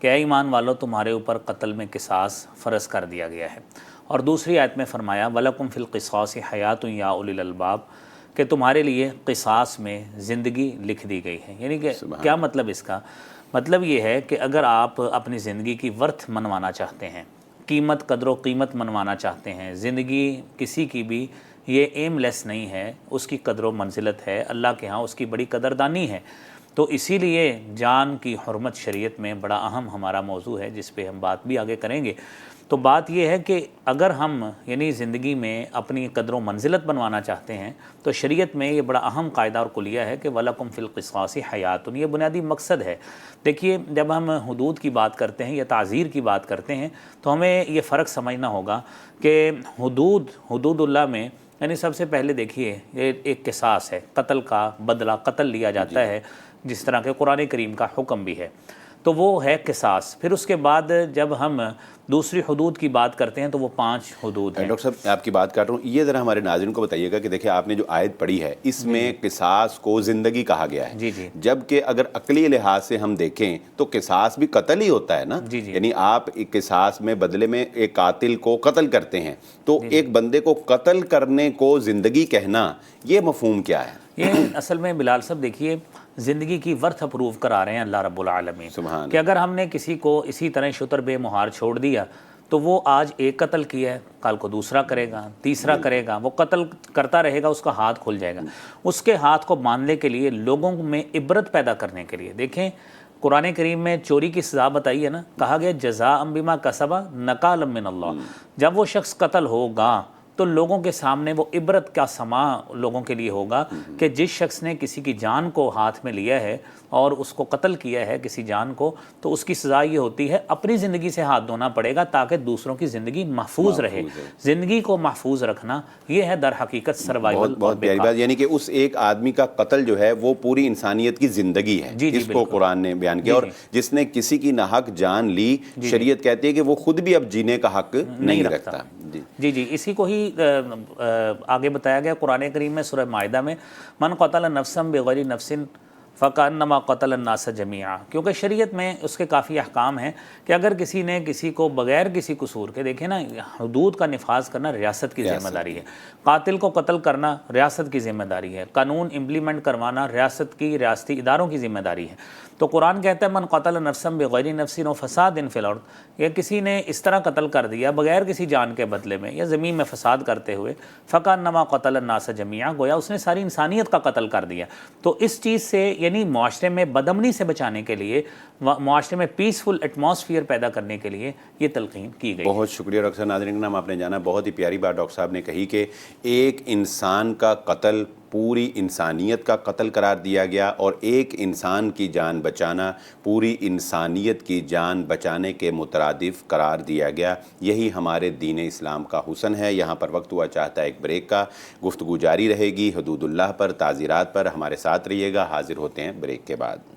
کہ اے ایمان والو تمہارے اوپر قتل میں قصاص فرض کر دیا گیا ہے، اور دوسری آیت میں فرمایا وَلَكُمْ فِي الْقِصَاصِ حَيَاةٌ يَا أُولِي الْأَلْبَابِ کہ تمہارے لیے قصاص میں زندگی لکھ دی گئی ہے۔ یعنی کہ کیا مطلب اس کا؟ مطلب یہ ہے کہ اگر آپ اپنی زندگی کی ورتھ منوانا چاہتے ہیں، قیمت قدر و قیمت منوانا چاہتے ہیں، زندگی کسی کی بھی یہ ایم لیس نہیں ہے، اس کی قدر و منزلت ہے، اللہ کے ہاں اس کی بڑی قدردانی ہے۔ تو اسی لیے جان کی حرمت شریعت میں بڑا اہم ہمارا موضوع ہے، جس پہ ہم بات بھی آگے کریں گے۔ تو بات یہ ہے کہ اگر ہم یعنی زندگی میں اپنی قدر و منزلت بنوانا چاہتے ہیں تو شریعت میں یہ بڑا اہم قاعدہ اور کلیہ ہے کہ وَلَكُمْ فِي الْقِصَاصِ حَيَاةٌ، یہ بنیادی مقصد ہے۔ دیکھیے جب ہم حدود کی بات کرتے ہیں یا تعزیر کی بات کرتے ہیں تو ہمیں یہ فرق سمجھنا ہوگا کہ حدود اللہ میں یعنی سب سے پہلے دیکھیے یہ ایک قصاص ہے، قتل کا بدلہ، قتل لیا جاتا ہے، جس طرح کہ قرآن کریم کا حکم بھی ہے، تو وہ ہے قصاص۔ پھر اس کے بعد جب ہم دوسری حدود کی بات کرتے ہیں تو وہ 5 حدود ہیں۔ ڈاکٹر صاحب آپ کی بات کر رہا ہوں، یہ ذرا ہمارے ناظرین کو بتائیے گا کہ دیکھیں آپ نے جو آیت پڑھی ہے اس میں قصاص کو زندگی کہا گیا ہے، جی جبکہ اگر عقلی لحاظ سے ہم دیکھیں تو قصاص بھی قتل ہی ہوتا ہے نا، یعنی آپ ایک قصاص میں بدلے میں ایک قاتل کو قتل کرتے ہیں، تو ایک بندے کو قتل کرنے کو زندگی کہنا یہ مفہوم کیا ہے؟ یہ اصل میں بلال صاحب دیکھیے زندگی کی ورتھ اپروو کرا رہے ہیں اللہ رب العالمین، سبحان کہ اگر ہم نے کسی کو اسی طرح شتر بے مہار چھوڑ دیا تو وہ آج ایک قتل کیا ہے، کل کو دوسرا کرے گا، تیسرا کرے گا، وہ قتل کرتا رہے گا، اس کا ہاتھ کھل جائے گا۔ اس کے ہاتھ کو باندھنے کے لیے، لوگوں میں عبرت پیدا کرنے کے لیے، دیکھیں قرآن کریم میں چوری کی سزا بتائی ہے نا، کہا گیا جزاء بما کسب نکالا من اللہ۔ جب وہ شخص قتل ہوگا تو لوگوں کے سامنے وہ عبرت کا سما لوگوں کے لیے ہوگا کہ جس شخص نے کسی کی جان کو ہاتھ میں لیا ہے اور اس کو قتل کیا ہے کسی جان کو، تو اس کی سزا یہ ہوتی ہے اپنی زندگی سے ہاتھ دھونا پڑے گا تاکہ دوسروں کی زندگی محفوظ رہے۔ زندگی کو محفوظ رکھنا یہ ہے در حقیقت سروائیول۔ بہت پیاری بات، یعنی کہ اس ایک آدمی کا قتل جو ہے وہ پوری انسانیت کی زندگی ہے، اس کو قرآن نے بیان کیا، اور جس نے کسی کی ناحق جان لی شریعت کہتی ہے کہ وہ خود بھی اب جینے کا حق نہیں رکھتا۔ جی اسی کو ہی آگے بتایا گیا قرآن کریم میں سورہ مائدہ میں من قتل نفسا بغیر نفس فکأنما قتل الناس جمیعا، کیونکہ شریعت میں اس کے کافی احکام ہیں کہ اگر کسی نے کسی کو بغیر کسی قصور کے، دیکھیں نا حدود کا نفاذ کرنا ریاست کی ذمہ داری ہے، قاتل کو قتل کرنا ریاست کی ذمہ داری ہے، قانون امپلیمنٹ کروانا ریاستی اداروں کی ذمہ داری ہے۔ تو قرآن کہتا ہے من قتل نفسا بغیر نفس و فساد فی الارض، یا کسی نے اس طرح قتل کر دیا بغیر کسی جان کے بدلے میں یا زمین میں فساد کرتے ہوئے، فکأنما قتل الناس جمیعا، گویا اس نے ساری انسانیت کا قتل کر دیا۔ تو اس چیز سے یعنی معاشرے میں بدامنی سے بچانے کے لیے، معاشرے میں پیسفل ایٹماسفیئر پیدا کرنے کے لیے یہ تلقین کی گئی۔ بہت شکریہ ڈاکٹر صاحب۔ ناظرین کرام آپ نے جانا، بہت ہی پیاری بات ڈاکٹر صاحب نے کہی کہ ایک انسان کا قتل پوری انسانیت کا قتل قرار دیا گیا، اور ایک انسان کی جان بچانا پوری انسانیت کی جان بچانے کے مترادف قرار دیا گیا۔ یہی ہمارے دین اسلام کا حسن ہے۔ یہاں پر وقت ہوا چاہتا ہے ایک بریک کا، گفتگو جاری رہے گی حدود اللہ پر، تعزیرات پر، ہمارے ساتھ رہیے گا۔ حاضر ہوتے ہیں بریک کے بعد۔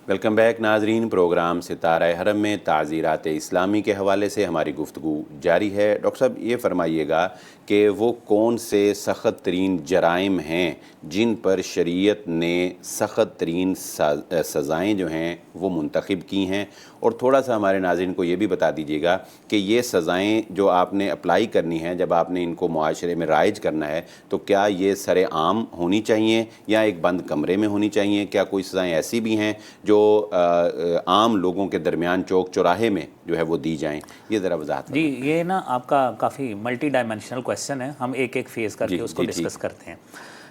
ویلکم بیک ناظرین، پروگرام ستارہ حرم میں تعزیرات اسلامی کے حوالے سے ہماری گفتگو جاری ہے۔ ڈاکٹر صاحب یہ فرمائیے گا کہ وہ کون سے سخت ترین جرائم ہیں جن پر شریعت نے سخت ترین سزائیں جو ہیں وہ منتخب کی ہیں، اور تھوڑا سا ہمارے ناظرین کو یہ بھی بتا دیجیے گا کہ یہ سزائیں جو آپ نے اپلائی کرنی ہیں، جب آپ نے ان کو معاشرے میں رائج کرنا ہے، تو کیا یہ سر عام ہونی چاہیے یا ایک بند کمرے میں ہونی چاہیے؟ کیا کوئی سزائیں ایسی بھی ہیں جو عام لوگوں کے درمیان چوک چوراہے میں جو ہے وہ دی جائیں؟ یہ ذرا وضاحت۔ جی یہ نا آپ کا کافی ملٹی ڈائمینشنل کویسچن ہے، ہم ایک ایک فیز کر کے اس کو ڈسکس کرتے ہیں۔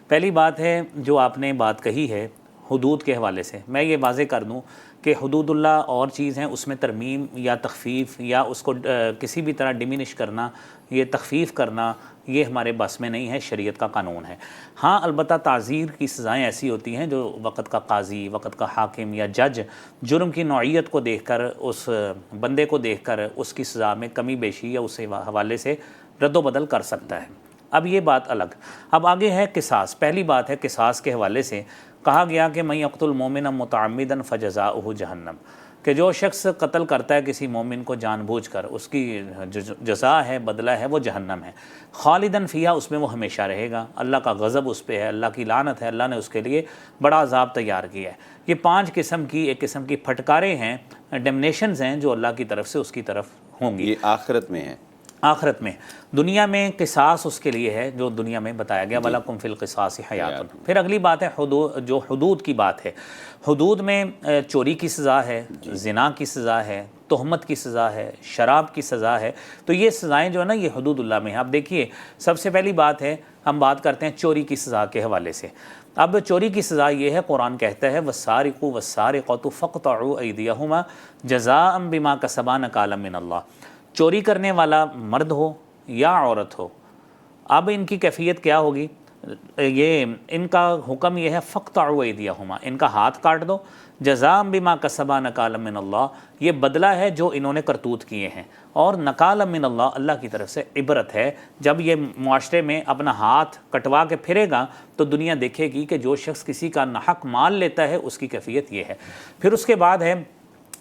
پہلی بات ہے جو آپ نے بات کہی ہے حدود کے حوالے سے، میں یہ واضح کر دوں کہ حدود اللہ اور چیز ہیں، اس میں ترمیم یا تخفیف یا اس کو کسی بھی طرح ڈیمینش کرنا، یہ تخفیف کرنا، یہ ہمارے بس میں نہیں ہے، شریعت کا قانون ہے۔ ہاں البتہ تعزیر کی سزائیں ایسی ہوتی ہیں جو وقت کا قاضی، وقت کا حاکم یا جج جرم کی نوعیت کو دیکھ کر، اس بندے کو دیکھ کر اس کی سزا میں کمی بیشی یا اس حوالے سے رد و بدل کر سکتا ہے۔ اب یہ بات الگ۔ اب آگے ہے قصاص۔ پہلی بات ہے قصاص کے حوالے سے کہا گیا کہ من یقتل مؤمنا متعمدا فجزاؤہ جہنم، کہ جو شخص قتل کرتا ہے کسی مومن کو جان بوجھ کر، اس کی جزا ہے، بدلہ ہے، وہ جہنم ہے، خالداً فیہا، اس میں وہ ہمیشہ رہے گا، اللہ کا غضب اس پہ ہے، اللہ کی لعنت ہے، اللہ نے اس کے لیے بڑا عذاب تیار کیا ہے۔ یہ 5 قسم کی ایک قسم کی پھٹکاریں ہیں، ڈیمنیشنز ہیں جو اللہ کی طرف سے اس کی طرف ہوں گی۔ یہ آخرت میں ہے۔ آخرت میں، دنیا میں قصاص اس کے لیے ہے جو دنیا میں بتایا گیا، وَلَكُمْ فِي الْقِصَاصِ حَيَاةٌ۔ پھر اگلی بات ہے جو حدود کی بات ہے۔ حدود میں چوری کی سزا ہے، زنا کی سزا ہے، تہمت کی سزا ہے، شراب کی سزا ہے۔ تو یہ سزائیں جو ہے نا، یہ حدود اللہ میں ہیں۔ اب دیکھیے، سب سے پہلی بات ہے، ہم بات کرتے ہیں چوری کی سزا کے حوالے سے۔ اب چوری کی سزا یہ ہے، قرآن کہتا ہے وَالسَّارِقُ وَالسَّارِقَةُ فَاقْطَعُوا أَيْدِيَهُمَا جَزَاءً بِمَا كَسَبَا نَكَالًا مِّنَ اللَّهِ۔ چوری کرنے والا مرد ہو یا عورت ہو، اب ان کی کیفیت کیا ہوگی؟ یہ ان کا حکم یہ ہے فَاقْطَعُوا أَيْدِيَهُمَا، ان کا ہاتھ کاٹ دو، جزاء بما کسبا نکالا من اللہ، یہ بدلہ ہے جو انہوں نے کرتوت کیے ہیں، اور نکالا من اللہ، اللہ کی طرف سے عبرت ہے۔ جب یہ معاشرے میں اپنا ہاتھ کٹوا کے پھرے گا تو دنیا دیکھے گی کہ جو شخص کسی کا ناحق مال لیتا ہے اس کی کیفیت یہ ہے۔ پھر اس کے بعد ہے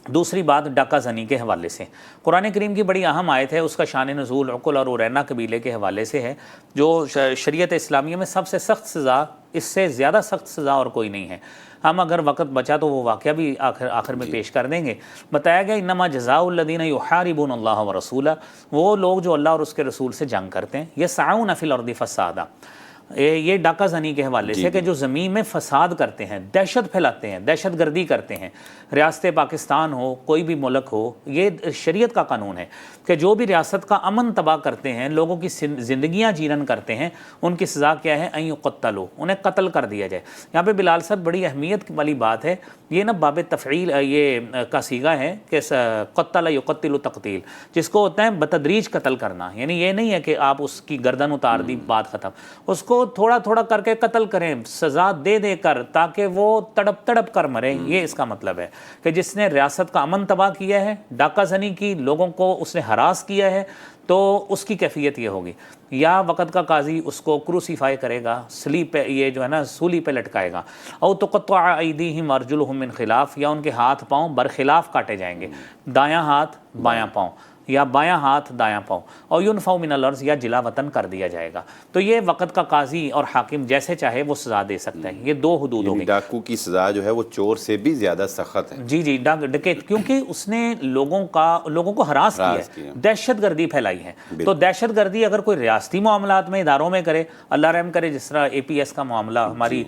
دوسری بات ڈاکہ زنی کے حوالے سے۔ قرآن کریم کی بڑی اہم آیت ہے، اس کا شان نزول عقل اور ارینا قبیلے کے حوالے سے ہے، جو شریعت اسلامیہ میں سب سے سخت سزا، اس سے زیادہ سخت سزا اور کوئی نہیں ہے۔ ہم اگر وقت بچا تو وہ واقعہ بھی آخر میں پیش کر دیں گے۔ بتایا گیا انما جزاء الذین یحاربون اللہ ورسولہ، وہ لوگ جو اللہ اور اس کے رسول سے جنگ کرتے ہیں، یسعون فی الارض فسادا، یہ ڈاکہ زنی کے حوالے سے کہ جو زمین میں فساد کرتے ہیں، دہشت پھیلاتے ہیں، دہشت گردی کرتے ہیں، ریاست پاکستان ہو، کوئی بھی ملک ہو، یہ شریعت کا قانون ہے کہ جو بھی ریاست کا امن تباہ کرتے ہیں، لوگوں کی زندگیاں جیرن کرتے ہیں، ان کی سزا کیا ہے؟ ان یقتلوا، انہیں قتل کر دیا جائے۔ یہاں پہ بلال صاحب بڑی اہمیت والی بات ہے، یہ نا باب تفعیل یہ کا صیغہ ہے کہ قتل یقتل تقتیل، جس کو ہوتا ہے بتدریج قتل کرنا، یعنی یہ نہیں ہے کہ آپ اس کی گردن اتار دی بات ختم، اس کو تھوڑا تھوڑا کر کے قتل کریں، سزا دے دے کر، تاکہ وہ تڑپ تڑپ کر مرے۔ یہ اس کا مطلب ہے کہ جس نے ریاست کا امن تباہ کیا ہے، ڈاکہ زنی کی، لوگوں کو اس نے ہراس کیا ہے، تو اس کی کیفیت یہ ہوگی۔ یا وقت کا قاضی اس کو کروسیفائی کرے گا، سلیب پہ، یہ جو ہے نا سولی پہ لٹکائے گا، او تقطع ایدیہم وارجلہم من خلاف، یا ان کے ہاتھ پاؤں برخلاف کاٹے جائیں گے، دایاں ہاتھ بایاں پاؤں، یا بایاں ہاتھ دایاں پاؤں، اور ینفوا من الارض، یا جلا وطن کر دیا جائے گا۔ تو یہ وقت کا قاضی اور حاکم جیسے چاہے وہ سزا دے سکتا ہے۔ یہ دو حدود ہو گئی۔ ڈاکو کی سزا جو ہے وہ چور سے بھی زیادہ سخت ہے۔ جی ڈکیت، کیونکہ اس نے لوگوں کو ہراس کیا ہے، دہشت گردی پھیلائی ہے۔ تو دہشت گردی اگر کوئی ریاستی معاملات میں اداروں میں کرے، اللہ رحم کرے، جس طرح اے پی ایس کا معاملہ ہماری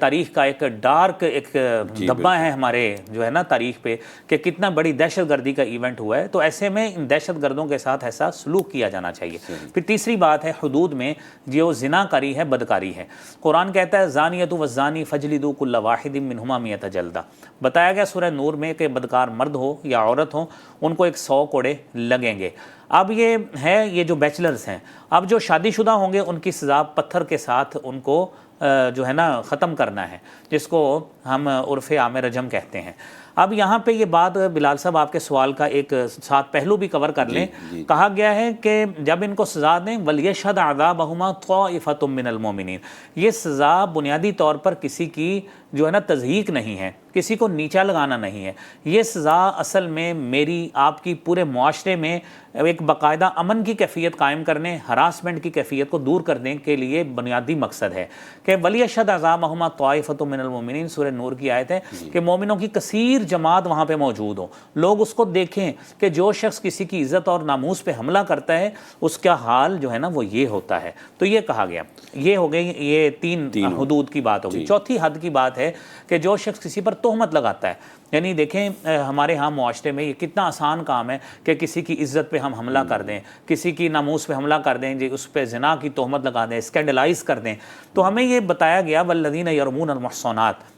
تاریخ کا ایک ڈارک ایک دھبا ہے ہمارے جو ہے نا تاریخ پہ، کہ کتنا بڑی دہشت گردی کا ایونٹ ہوا ہے، تو ایسے میں ان دہشت گردوں کے ساتھ ایسا سلوک کیا جانا چاہیے۔ پھر تیسری بات ہے حدود میں جو زنا کاری ہے، بدکاری ہے۔ قرآن کہتا ہے زانیۃ والزانی فاجلدوا کل واحد منہما 100 جلدہ۔ بتایا گیا سورہ نور میں کہ بدکار مرد ہو یا عورت ہو، ان کو 100 کوڑے لگیں گے۔ اب یہ ہے، یہ جو بیچلرز ہیں، اب جو شادی شدہ ہوں گے ان کی سزا پتھر کے ساتھ ان کو جو ہے نا ختم کرنا ہے، جس کو ہم عرف عام رجم کہتے ہیں۔ اب یہاں پہ یہ بات بلال صاحب آپ کے سوال کا ایک ساتھ پہلو بھی کور کر لیں۔ کہا گیا ہے کہ جب ان کو سزا دیں وَلْيَشْهَدْ عَذَابَهُمَا طَائِفَةٌ مِّنَ الْمُؤْمِنِينَ، یہ سزا بنیادی طور پر کسی کی جو ہے نا تضحیق نہیں ہے، کسی کو نیچا لگانا نہیں ہے، یہ سزا اصل میں میری آپ کی پورے معاشرے میں ایک باقاعدہ امن کی کیفیت قائم کرنے، ہراسمنٹ کی کیفیت کو دور کرنے کے لیے بنیادی مقصد ہے کہ وَلْيَشْهَدْ عَذَابَهُمَا طَائِفَةٌ مِّنَ الْمُؤْمِنِينَ۔ سورہ نور کی آیت ہے کہ مومنوں کی کثیر جماعت وہاں پہ موجود ہو، لوگ اس کو دیکھیں کہ جو شخص کسی کی عزت اور ناموس پہ حملہ کرتا ہے اس کا حال جو ہے نا وہ یہ ہوتا ہے۔ تو یہ کہا گیا، یہ ہو گئی، یہ تین حدود کی بات ہوگی۔ چوتھی حد کی بات ہے کہ جو شخص کسی پر تہمت لگاتا ہے، یعنی دیکھیں ہمارے ہاں معاشرے میں یہ کتنا آسان کام ہے کہ کسی کی عزت پہ ہم حملہ کر دیں، کسی کی ناموس پہ حملہ کر دیں، اس پہ زنا کی تہمت لگا دیں، اسکینڈلائز کر دیں۔ تو ہمیں یہ بتایا گیا والذین یرمون المحصنات،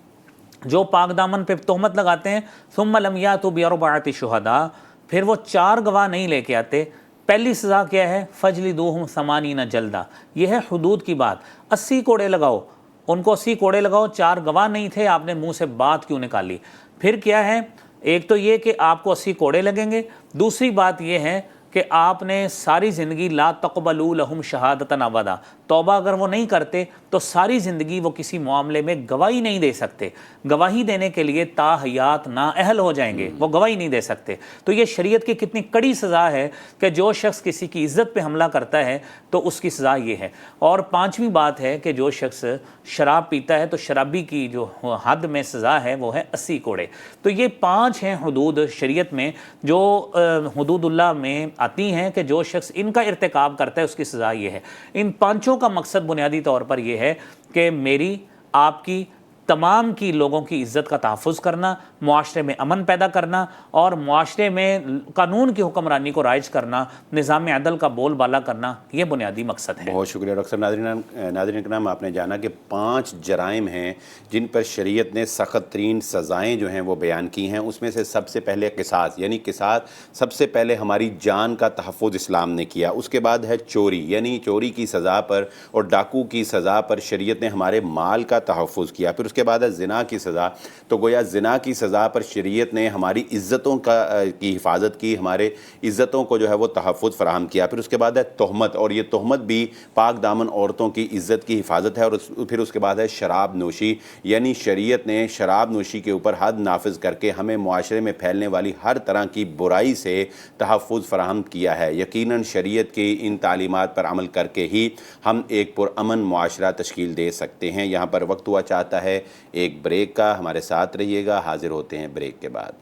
جو پاک دامن پہ تہمت لگاتے ہیں، ثم لم یاتوا باربعۃ شہداء، پھر وہ 4 گواہ نہیں لے کے آتے، پہلی سزا کیا ہے؟ فجلدوہم 80 جلدہ۔ یہ ہے حدود کی بات، 80 کوڑے لگاؤ، ان کو 80 کوڑے لگاؤ، 4 گواہ نہیں تھے، آپ نے منہ سے بات کیوں نکالی؟ پھر کیا ہے؟ ایک تو یہ کہ آپ کو 80 کوڑے لگیں گے، دوسری بات یہ ہے کہ آپ نے ساری زندگی لا تقبلوا لہم شہادتاً ابدا، توبہ اگر وہ نہیں کرتے تو ساری زندگی وہ کسی معاملے میں گواہی نہیں دے سکتے، گواہی دینے کے لیے تا حیات نااہل ہو جائیں گے، وہ گواہی نہیں دے سکتے۔ تو یہ شریعت کی کتنی کڑی سزا ہے کہ جو شخص کسی کی عزت پہ حملہ کرتا ہے تو اس کی سزا یہ ہے۔ اور پانچویں بات ہے کہ جو شخص شراب پیتا ہے تو شرابی کی جو حد میں سزا ہے وہ ہے 80 کوڑے۔ تو یہ 5 ہیں حدود شریعت میں جو حدود اللہ میں آتی ہیں کہ جو شخص ان کا ارتکاب کرتا ہے اس کی سزا یہ ہے۔ ان 5 کا مقصد بنیادی طور پر یہ ہے کہ میری، آپ کی، تمام کی لوگوں کی عزت کا تحفظ کرنا، معاشرے میں امن پیدا کرنا اور معاشرے میں قانون کی حکمرانی کو رائج کرنا، نظام عدل کا بول بالا کرنا، یہ بنیادی مقصد ہے۔ بہت شکریہ ڈاکٹر صاحب۔ ناظرین کرام، آپ نے جانا کہ 5 جرائم ہیں جن پر شریعت نے سخت ترین سزائیں جو ہیں وہ بیان کی ہیں۔ اس میں سے سب سے پہلے قصاص، یعنی قصاص سب سے پہلے ہماری جان کا تحفظ اسلام نے کیا۔ اس کے بعد ہے چوری، یعنی چوری کی سزا پر اور ڈاکو کی سزا پر شریعت نے ہمارے مال کا تحفظ کیا۔ پھر اس کے بعد ہے زنا کی سزا، تو گویا زنا کی سزا پر شریعت نے ہماری عزتوں کی حفاظت کی، ہمارے عزتوں کو جو ہے وہ تحفظ فراہم کیا۔ پھر اس کے بعد ہے تہمت، اور یہ تہمت بھی پاک دامن عورتوں کی عزت کی حفاظت ہے۔ اور پھر اس کے بعد ہے شراب نوشی، یعنی شریعت نے شراب نوشی کے اوپر حد نافذ کر کے ہمیں معاشرے میں پھیلنے والی ہر طرح کی برائی سے تحفظ فراہم کیا ہے۔ یقیناً شریعت کی ان تعلیمات پر عمل کر کے ہی ہم ایک پرامن معاشرہ تشکیل دے سکتے ہیں۔ یہاں پر وقت ہوا چاہتا ہے ایک بریک کا، ہمارے ساتھ رہیے گا، حاضر ہوتے ہیں بریک کے بعد۔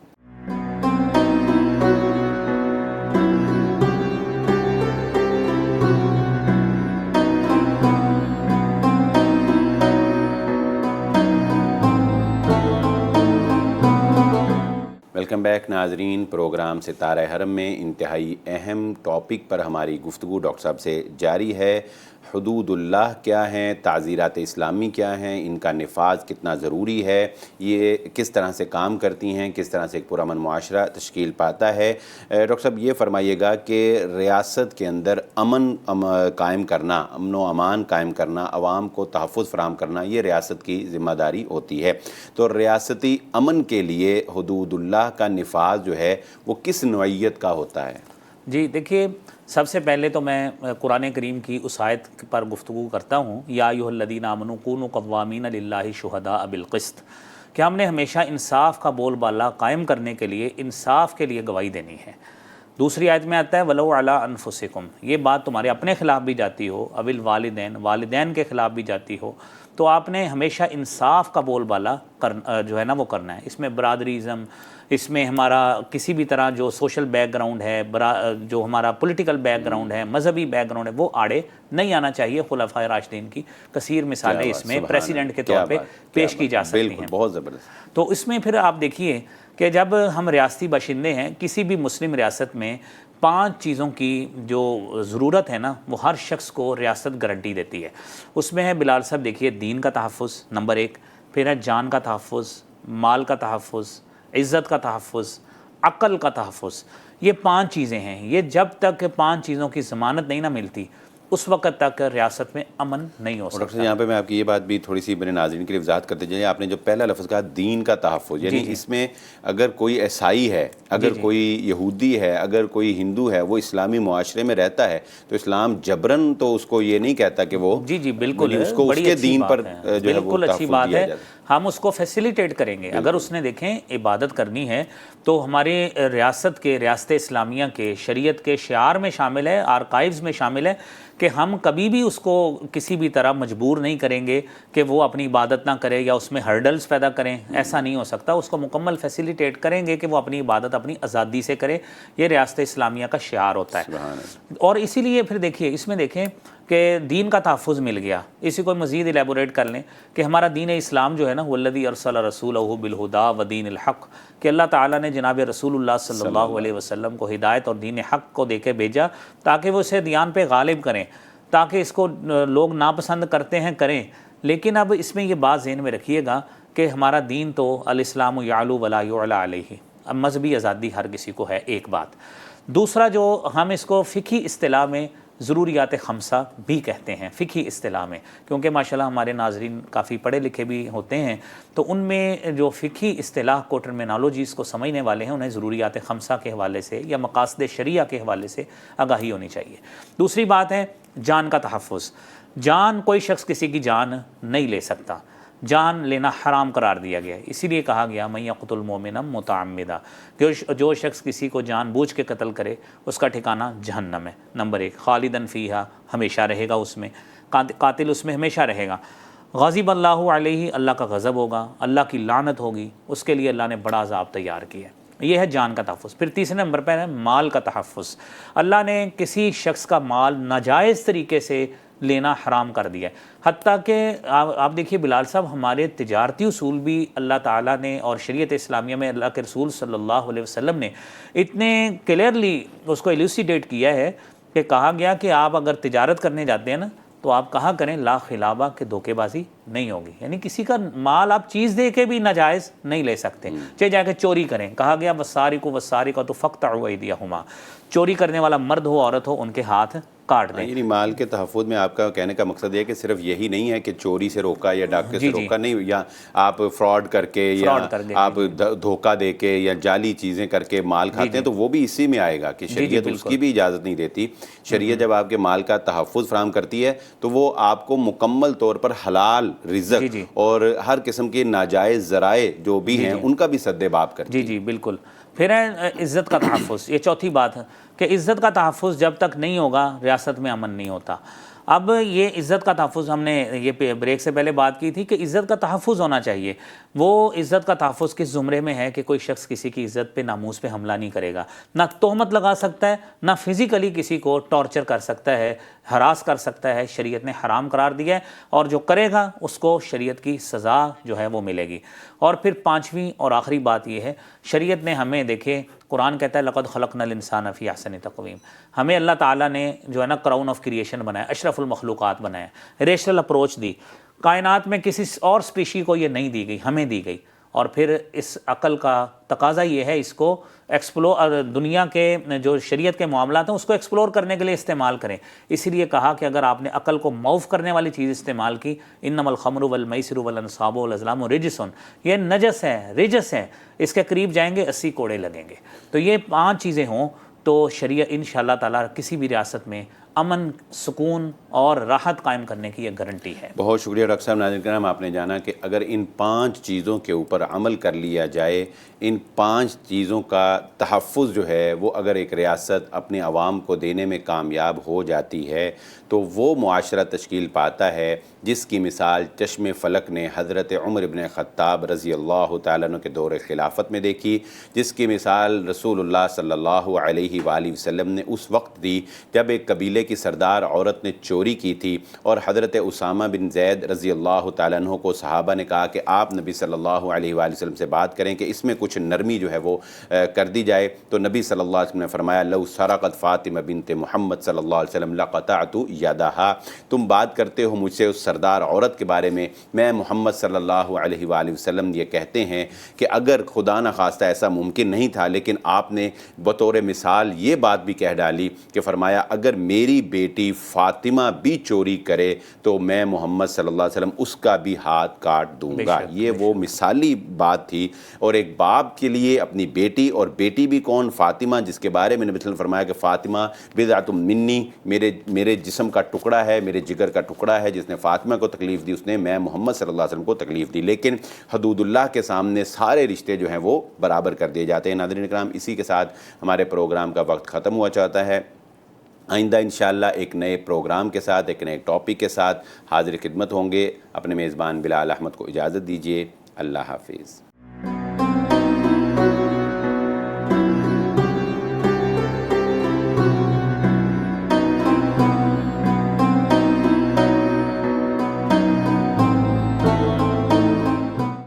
ویلکم بیک ناظرین، پروگرام ستارہ حرم میں انتہائی اہم ٹاپک پر ہماری گفتگو ڈاکٹر صاحب سے جاری ہے۔ حدود اللہ کیا ہیں، تعزیرات اسلامی کیا ہیں، ان کا نفاذ کتنا ضروری ہے، یہ کس طرح سے کام کرتی ہیں، کس طرح سے ایک پرامن معاشرہ تشکیل پاتا ہے۔ ڈاکٹر صاحب یہ فرمائیے گا کہ ریاست کے اندر امن قائم کرنا، امن و امان قائم کرنا، عوام کو تحفظ فراہم کرنا، یہ ریاست کی ذمہ داری ہوتی ہے۔ تو ریاستی امن کے لیے حدود اللہ کا نفاذ جو ہے وہ کس نوعیت کا ہوتا ہے؟ جی دیکھیے، سب سے پہلے تو میں قرآن کریم کی اس آیت پر گفتگو کرتا ہوں، یا ایھا الذین آمنوا کونوا قوامین للہ شہداء بالقسط، کہ ہم نے ہمیشہ انصاف کا بول بالا قائم کرنے کے لیے انصاف کے لیے گواہی دینی ہے۔ دوسری آیت میں آتا ہے وَلَوْ عَلَىٰ أَنفُسِكُمْ، یہ بات تمہارے اپنے خلاف بھی جاتی ہو، اَوِ الْوَالِدَيْنِ، والدین کے خلاف بھی جاتی ہو، تو آپ نے ہمیشہ انصاف کا بول بالا جو ہے نا وہ کرنا ہے۔ اس میں برادریزم، اس میں ہمارا کسی بھی طرح جو سوشل بیک گراؤنڈ ہے، جو ہمارا پولیٹیکل بیک گراؤنڈ ہے، مذہبی بیک گراؤنڈ ہے، وہ آڑے نہیں آنا چاہیے۔ خلفائے راشدین کی کثیر مثالیں اس میں پریسیڈنٹ کے طور پہ پیش کی جا سکتی ہیں۔ بہت زبردست۔ تو اس میں پھر آپ دیکھیے کہ جب ہم ریاستی باشندے ہیں کسی بھی مسلم ریاست میں، 5 چیزوں کی جو ضرورت ہے نا وہ ہر شخص کو ریاست گارنٹی دیتی ہے۔ اس میں ہے بلال صاحب دیکھیے، دین کا تحفظ نمبر 1، پھر ہے جان کا تحفظ، مال کا تحفظ، عزت کا تحفظ، عقل کا تحفظ۔ یہ 5 چیزیں ہیں۔ یہ جب تک 5 چیزوں کی ضمانت نہیں نہ ملتی اس وقت تک ریاست میں امن نہیں ہو سکتا۔ ڈاکٹر صاحب یہاں پہ میں آپ کی یہ بات بھی تھوڑی سی میرے ناظرین کے لیے وضاحت کرتے جائیں۔ آپ نے جو پہلا لفظ کہا دین کا تحفظ، یعنی اس میں اگر کوئی عیسائی ہے، اگر کوئی یہودی ہے، اگر کوئی ہندو ہے، وہ اسلامی معاشرے میں رہتا ہے تو اسلام جبرن تو اس کو یہ نہیں کہتا کہ وہ جی بالکل، اس کو اس کے دین پر جو ہے وہ بالکل اچھی بات ہے، ہم اس کو فیسیلیٹیٹ کریں گے۔ اگر اس نے دیکھیں عبادت کرنی ہے تو ہمارے ریاست اسلامیہ کے شریعت کے شعار میں شامل ہے، آرکائیوز میں شامل ہے کہ ہم کبھی بھی اس کو کسی بھی طرح مجبور نہیں کریں گے کہ وہ اپنی عبادت نہ کرے یا اس میں ہرڈلز پیدا کریں، ایسا نہیں ہو سکتا۔ اس کو مکمل فیسیلیٹیٹ کریں گے کہ وہ اپنی عبادت اپنی آزادی سے کرے۔ یہ ریاست اسلامیہ کا شعار ہوتا ہے۔ اور اسی لیے پھر دیکھیے اس میں دیکھیں کہ دین کا تحفظ مل گیا۔ اسی کو مزید ایلیبوریٹ کر لیں کہ ہمارا دین اسلام جو ہے نا والذی ارسل رسولہ بالہدی ودین الحق، کہ اللہ تعالیٰ نے جناب رسول اللہ صلی اللہ علیہ وسلم کو ہدایت اور دین حق کو دے کے بھیجا تاکہ وہ اسے دیان پہ غالب کریں، تاکہ اس کو لوگ ناپسند کرتے ہیں کریں۔ لیکن اب اس میں یہ بات ذہن میں رکھیے گا کہ ہمارا دین تو الاسلام یعلو ولا یعلی علیہ، اب مذہبی آزادی ہر کسی کو ہے، ایک بات۔ دوسرا جو ہم اس کو فقہی اصطلاح میں ضروریات خمسہ بھی کہتے ہیں فقہی اصطلاح میں، کیونکہ ماشاءاللہ ہمارے ناظرین کافی پڑھے لکھے بھی ہوتے ہیں، تو ان میں جو فقہی اصطلاح کو ٹرمینالوجیز کو سمجھنے والے ہیں انہیں ضروریات خمسہ کے حوالے سے یا مقاصد شریعہ کے حوالے سے آگاہی ہونی چاہیے۔ دوسری بات ہے جان کا تحفظ۔ جان، کوئی شخص کسی کی جان نہیں لے سکتا، جان لینا حرام قرار دیا گیا ہے، اسی لیے کہا گیا من یقتل مؤمنا متعمدا، جو شخص کسی کو جان بوجھ کے قتل کرے اس کا ٹھکانہ جہنم ہے۔ نمبر 1 خالدن فیہا، ہمیشہ رہے گا اس میں، قاتل اس میں ہمیشہ رہے گا۔ غضب اللہ علیہ، اللہ کا غضب ہوگا، اللہ کی لعنت ہوگی، اس کے لیے اللہ نے بڑا عذاب تیار کیا ہے۔ یہ ہے جان کا تحفظ۔ پھر تیسرے نمبر پر ہے مال کا تحفظ۔ اللہ نے کسی شخص کا مال ناجائز طریقے سے لینا حرام کر دیا ہے، حتیٰ کہ آپ دیکھیے بلال صاحب، ہمارے تجارتی اصول بھی اللہ تعالیٰ نے اور شریعت اسلامیہ میں اللہ کے رسول صلی اللہ علیہ وسلم نے اتنے کلیئرلی اس کو ایلوسیڈیٹ کیا ہے کہ کہا گیا کہ آپ اگر تجارت کرنے جاتے ہیں نا تو آپ کہا کریں لا خلابہ کہ دھوکے بازی نہیں ہوگی، یعنی کسی کا مال آپ چیز دے کے بھی ناجائز نہیں لے سکتے، چاہے جا کے چوری کریں۔ کہا گیا والسارق والسارقۃ فاقطعوا ایدیہما، چوری کرنے والا مرد ہو عورت ہو ان کے ہاتھ کاٹ دیں۔ یعنی مال کے تحفظ میں آپ کا کہنے کا مقصد یہ ہے کہ صرف یہی نہیں ہے کہ چوری سے روکا یا ڈاکے سے روکا، نہیں، یا آپ فراڈ کر کے یا آپ دھوکہ دے کے یا جعلی چیزیں کر کے مال کھاتے ہیں تو وہ بھی اسی میں آئے گا کہ شریعت اس کی بھی اجازت نہیں دیتی۔ شریعت جب آپ کے مال کا تحفظ فراہم کرتی ہے تو وہ آپ کو مکمل طور پر حلال رزق اور ہر قسم کے ناجائز ذرائع جو بھی ہیں ان کا بھی سد باب کرتی ہے۔ جی بالکل۔ پھر ہے عزت کا تحفظ، یہ چوتھی بات ہے کہ عزت کا تحفظ جب تک نہیں ہوگا ریاست میں امن نہیں ہوتا۔ اب یہ عزت کا تحفظ، ہم نے یہ بریک سے پہلے بات کی تھی کہ عزت کا تحفظ ہونا چاہیے۔ وہ عزت کا تحفظ کس زمرے میں ہے کہ کوئی شخص کسی کی عزت پہ ناموس پہ حملہ نہیں کرے گا، نہ تہمت لگا سکتا ہے، نہ فزیکلی کسی کو ٹارچر کر سکتا ہے، ہراس کر سکتا ہے، شریعت نے حرام قرار دیا ہے، اور جو کرے گا اس کو شریعت کی سزا جو ہے وہ ملے گی۔ اور پھر پانچویں اور آخری بات یہ ہے، شریعت نے ہمیں دیکھے، قرآن کہتا ہے لقد خلقنا الانسان فی احسن تقویم، ہمیں اللہ تعالیٰ نے جو ہے نا کراؤن آف کریشن بنایا، اشرف المخلوقات بنایا، ریشنل اپروچ دی، کائنات میں کسی اور اسپیشی کو یہ نہیں دی گئی، ہمیں دی گئی۔ اور پھر اس عقل کا تقاضا یہ ہے اس کو ایکسپلور، دنیا کے جو شریعت کے معاملات ہیں اس کو ایکسپلور کرنے کے لیے استعمال کریں۔ اسی لیے کہا کہ اگر آپ نے عقل کو معاف کرنے والی چیز استعمال کی، انما الخمر والمیسر والانصاب والازلام رجس، یہ نجس ہے، رجس ہے، اس کے قریب جائیں گے 80 کوڑے لگیں گے۔ تو یہ 5 چیزیں ہوں تو شریعت انشاءاللہ تعالیٰ کسی بھی ریاست میں امن، سکون اور راحت قائم کرنے کی یہ گارنٹی ہے۔ بہت شکریہ ڈاکٹر صاحب۔ ناظرین کرام، آپ نے جانا کہ اگر ان 5 چیزوں کے اوپر عمل کر لیا جائے، ان 5 چیزوں کا تحفظ جو ہے وہ اگر ایک ریاست اپنے عوام کو دینے میں کامیاب ہو جاتی ہے تو وہ معاشرہ تشکیل پاتا ہے جس کی مثال چشم فلک نے حضرت عمر بن خطاب رضی اللہ تعالیٰ عنہ کے دور خلافت میں دیکھی، جس کی مثال رسول اللہ صلی اللہ علیہ وآلہ وسلم نے اس وقت دی جب ایک قبیلے کی سردار عورت نے چوری کی تھی اور حضرت اسامہ بن زید رضی اللہ تعالیٰ عنہ کو صحابہ نے کہا کہ آپ نبی صلی اللہ علیہ وآلہ وسلم سے بات کریں کہ اس میں کچھ نرمی جو ہے وہ کر دی جائے، تو نبی صلی اللہ علیہ وسلم نے فرمایا لو سرقت فاطمہ بنت محمد صلی اللہ علیہ وسلم لقطعت یدہا، تم بات کرتے ہو مجھ سے اس سردار عورت کے بارے میں محمد صلی اللہ علیہ وآلہ وسلم یہ کہتے ہیں کہ اگر خدا نخواستہ ایسا ممکن نہیں تھا، لیکن آپ نے بطور مثال یہ بات بھی کہہ ڈالی کہ فرمایا اگر میری بیٹی فاطمہ بھی چوری کرے تو میں محمد صلی اللہ علیہ وسلم اس کا بھی ہاتھ کاٹ دوں گا۔ یہ وہ مثالی بات تھی، اور ایک باپ کے لیے اپنی بیٹی، اور بیٹی بھی کون؟ فاطمہ، جس کے بارے میں نبی صلی اللہ علیہ وسلم فرمایا کہ فاطمہ بضعۃ منی، میرے جسم کا ٹکڑا ہے، میرے جگر کا ٹکڑا ہے، جس نے فاطمہ کو تکلیف دی اس نے میں محمد صلی اللہ علیہ وسلم کو تکلیف دی۔ لیکن حدود اللہ کے سامنے سارے رشتے جو ہیں وہ برابر کر دیے جاتے ہیں۔ ناظرین کرام، اسی کے ساتھ ہمارے پروگرام کا وقت ختم ہوا چاہتا ہے۔ آئندہ انشاءاللہ ایک نئے پروگرام کے ساتھ، ایک نئے ٹاپک کے ساتھ حاضر خدمت ہوں گے۔ اپنے میزبان بلال احمد کو اجازت دیجیے۔ اللہ حافظ۔